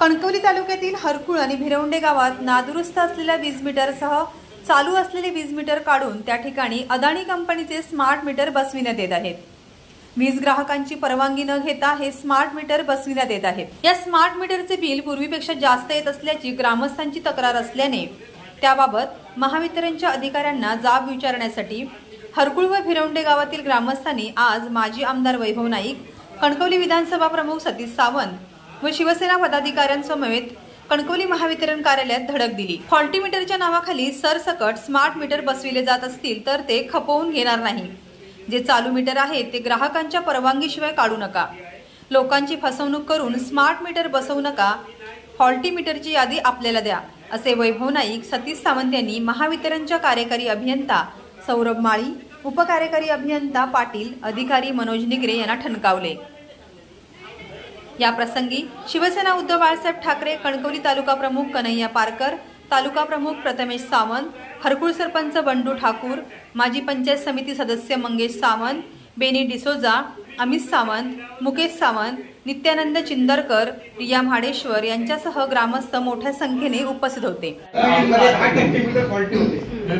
कणकवली तालुक्यातील हरकुळ आणि भिरवंडे गावात नादुरुस्त असलेल्या वीज मीटरसह चालू असलेले वीज मीटर काढून त्या ठिकाणी अदानी कंपनीचे स्मार्ट मीटर बसविण्यात येत आहेत। वीज ग्राहकांची परवानगी न घेता हे स्मार्ट मीटर बसविण्यात येत आहेत। या स्मार्ट मीटरचे बिल पूर्वीपेक्षा जास्त येत असल्याची ग्रामस्थांची तक्रार असल्याने त्याबाबत महावितरणच्या अधिकाऱ्यांना जाब विचारण्यासाठी हरकुळ व भिरवंडे गावातील ग्रामस्थांनी आज माजी आमदार वैभव नाईक, कणकवली विधानसभा प्रमुख सतीश सावंत व शिवसेना पदाधिकाऱ्यांसमवेत कणकवली महावितरण कार्यालयात धडक दिली। फॉल्टी मीटरच्या नावाखाली सरसकट स्मार्ट मीटर बसविले जात असतील तर ते खपवून घेणार नाही। जे चालू मीटर आहे ते ग्राहकांच्या परवानगीशिवाय काढू नका। लोकांची फसवणूक करून स्मार्ट मीटर बसवू नका। फॉल्टी मीटरची यादी आपल्याला द्या, असे वैभव नाईक, सतीश सावंत यांनी महावितरणच्या कार्यकारी अभियंता सौरभ माळी, उपकार्यकारी अभियंता पाटील, अधिकारी मनोज निगरे यांना ठणकावले। या प्रसंगी शिवसेना उद्धव बाळासाहेब ठाकरे, कणकवली तालुका प्रमुख कन्हैया पारकर, तालुका प्रमुख प्रथमेश सावंत, हरकुळ सरपंच बंडू ठाकूर, माजी पंचायत समिती सदस्य मंगेश सावंत, बेनी डिसोजा, अमित सावंत, मुकेश सावंत, नित्यानंद चिंदरकर, रिया म्हाडेश्वर यांच्यासह ग्रामस्थ मोठ्या संख्येने उपस्थित होते।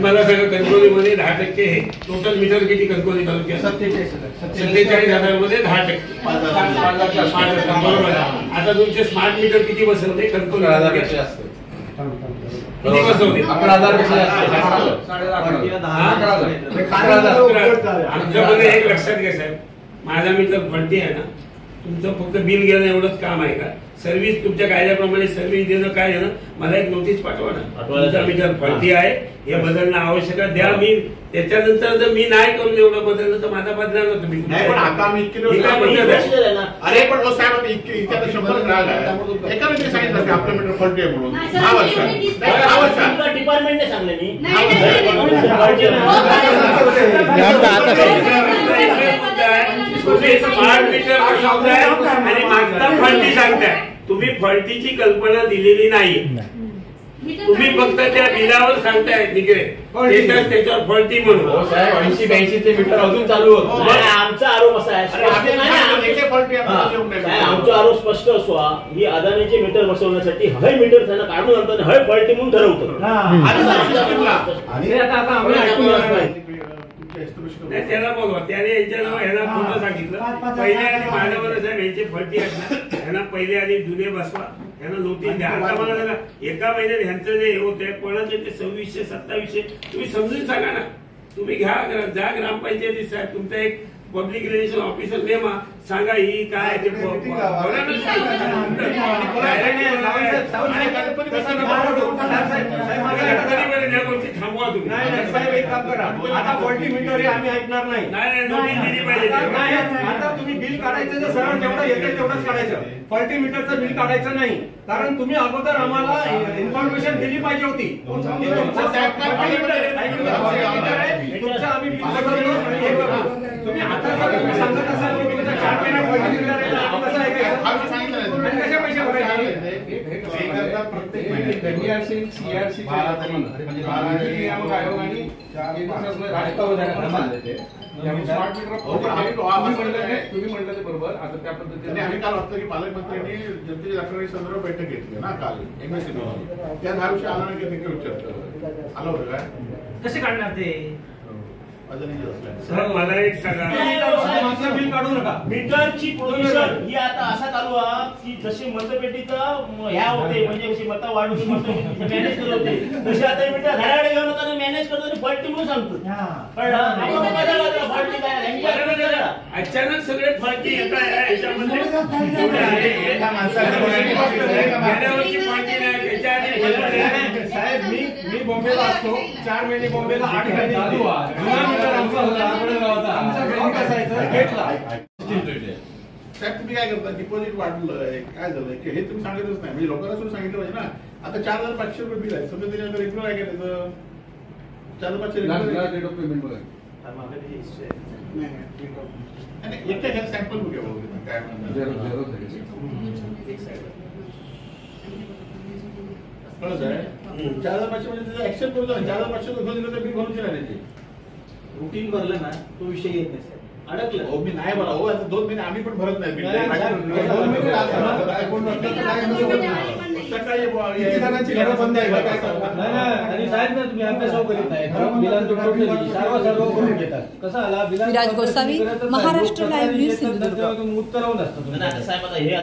मला सगळं कणकवलीमध्ये 10% हे टोटल मीटर किती कणकवली तालुक्यात 47,000 मध्ये 10%। बरोबर। आता तुमचे स्मार्ट मीटर किती बसवले कणकवली तालुक्यात? किती बसवले? 11,000। आमच्यामध्ये एक लक्षात घ्या साहेब, माझा मीटर फॉल्टी आहे ना, तुमचं फक्त बिल घेणं एवढंच काम आहे का? सर्व्हिस तुमच्या कायद्याप्रमाणे सर्व्हिस देणं काय आहे ना, मला एक नोटीस पाठवा ना, तुमचा मीटर फॉल्टी आहे, हे बदलणं आवश्यक आहे, द्या। मी त्याच्यानंतर जर मी नाही करून एवढं बदललं तर माझा बदला ना तुम्ही। अरे पण साहेब इतक्या 100 ग्राहक आहे, एका व्यक्ती सांगितलं की आपलं मीटर फॉल्टी आहे म्हणून 6 वर्षात डिपार्टमेंटने सांगले मी स्मार्ट मीटर आणि मागता फॉल्टी सांगताय। तुम्ही फॉल्टीची कल्पना दिलेली नाही, तुम्ही फक्त त्या बिलावर सांगताय निगरे त्याच्यावर फॉल्टी म्हणून। 80-82 ते मीटर अजून चालू होत। आमचा आरोप असा आहे, आमचा आरोप स्पष्ट असवा, ही अदानीचे मीटर बसवण्यासाठी हय मीटर त्यांना काढून आणताना हय फॉल्टी म्हणून ठरवतो। त्याला बोलवा, त्याने यांच्या नाव ह्याला खोटं सांगितलं। पहिले आणि माझ्यावर साहेब यांचे फॉल्टी आहेत ना, ह्यांना पहिले आणि जुने बसवा, ह्यांना नोटीस द्या। आता मला सांगा, एका महिन्यात ह्यांचं जे होत आहे कोणाचे ते 2600-2700 तुम्ही समजून सांगा ना। तुम्ही घ्या, जा ग्रामपंचायती साहेब, तुमचा एक पब्लिक रिलेशन ऑफिसर नेमा, सांगा ही काय ते थांबवा तुम्ही। आता फॉल्टी मीटर आम्ही ऐकणार नाही। नोटीस दिली पाहिजे। आता तुम्ही बिल काढायचं तर सरळ जेवढं येते तेवढंच काढायचं, फॉल्टी मीटरचं बिल काढायचं नाही, कारण तुम्ही अगोदर आम्हाला इन्फॉर्मेशन दिली पाहिजे होती। तुमचं आम्ही बिल तुम्ही आता सांगत असाल की तुमचा 4 महिन्यात फॉल्टी मीटर आहे, कसं आहे काय सांगितलं नाही, कशा पैसे भरायचे? प्रत्येक महिन्यात CRC म्हणजे भारतीय नियामक आयोग आणि तुम्ही म्हणलं ते बरोबर। आता त्या पद्धतीने आम्ही काल वाटतं की पालकमंत्र्यांनी जनतेच्या तक्रारी संदर्भात बैठक घेतली ना काल MSC मध्ये, त्या 10 विषय आला नाही की ते विचारतं आलं होतं काय, कसे काढणार ते? सर मला एक सांगा, बिल काढू नका। मीटरची पोझिशन ही आता असा चालू आहे की जशी मतपेटीचं ह्या होते, म्हणजे कशी मतं वाढून मॅनेज करत होते, तशी आता मीटर घराकडे घेऊन होता मॅनेज करतो आणि फॉल्टी म्हणून सांगतो। अचानक सगळे फॉल्टी येत आहे याच्यामध्ये, साहेब मी बॉम्बेला असतो, 4 महिने बॉम्बेला, 8 महिने चालू आहे। साहेब तुम्ही काय करता, डिपॉझिट वाढलंय काय झालंय हे तुम्ही सांगितलंच नाही, म्हणजे लोकांना सुद्धा सांगितलं पाहिजे ना। आता 4,500 रुपये बिल आहे, समजा त्याच्यानंतर रेग्युलर आहे का त्याचं 4,500 डेट ऑफ पेमेंट बघा नाही, एकट्या घ्या सॅम्पल बघूया काय कळत आहे। 4,500 म्हणजे त्याचं ऍक्सेप्ट करू, 4,500 दिलं तर बिल भरून राहिल्याचे रुटीन भरलं ना तो विषय येत नाही, अडकलं। मी नाही मला हो, आता 2 महिने आम्ही पण भरत नाही। सकाळी किती जणांची घरं बंद आहे काय सांगा? आणि साहेब ना तुम्ही अभ्यास करीत नाही बिलांचं टोटली सर्व करून घेतात कसं आला विराज गोसावी, महाराष्ट्र लाईव्ह न्यूज, सिंधुदुर्ग. उत्तरवून असतं साहेब आता हे